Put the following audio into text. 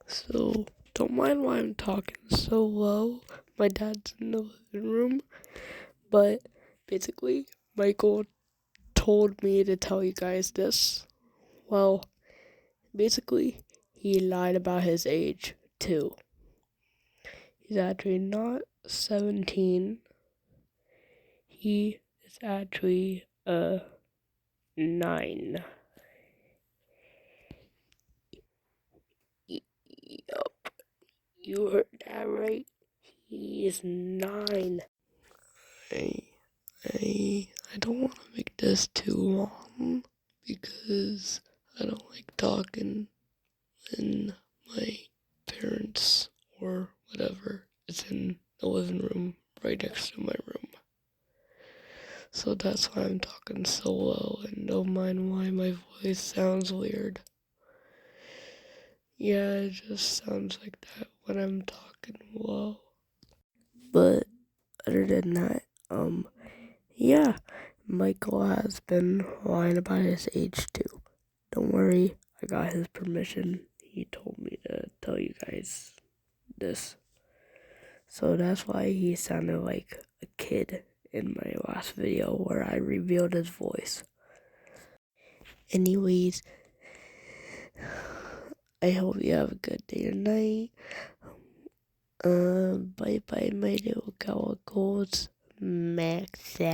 So, don't mind why I'm talking so low. My dad's in the living room. But basically, Michael told me to tell you guys this. Well, basically, he lied about his age, too. He's actually not 17. He is actually 9. Yup, you heard that right. He is 9. I don't want to make this too long because I don't like talking when my parents or whatever is in the living room right next to my room. So that's why I'm talking so low, and don't mind why my voice sounds weird. Yeah, it just sounds like that when I'm talking low. But other than that, yeah, Michael has been lying about his age too. Don't worry, I got his permission. He told me to tell you guys this. So that's why he sounded like a kid in my last video where I revealed his voice. Anyways, I hope you have a good day tonight. Bye bye, my little cowgirls. Max out.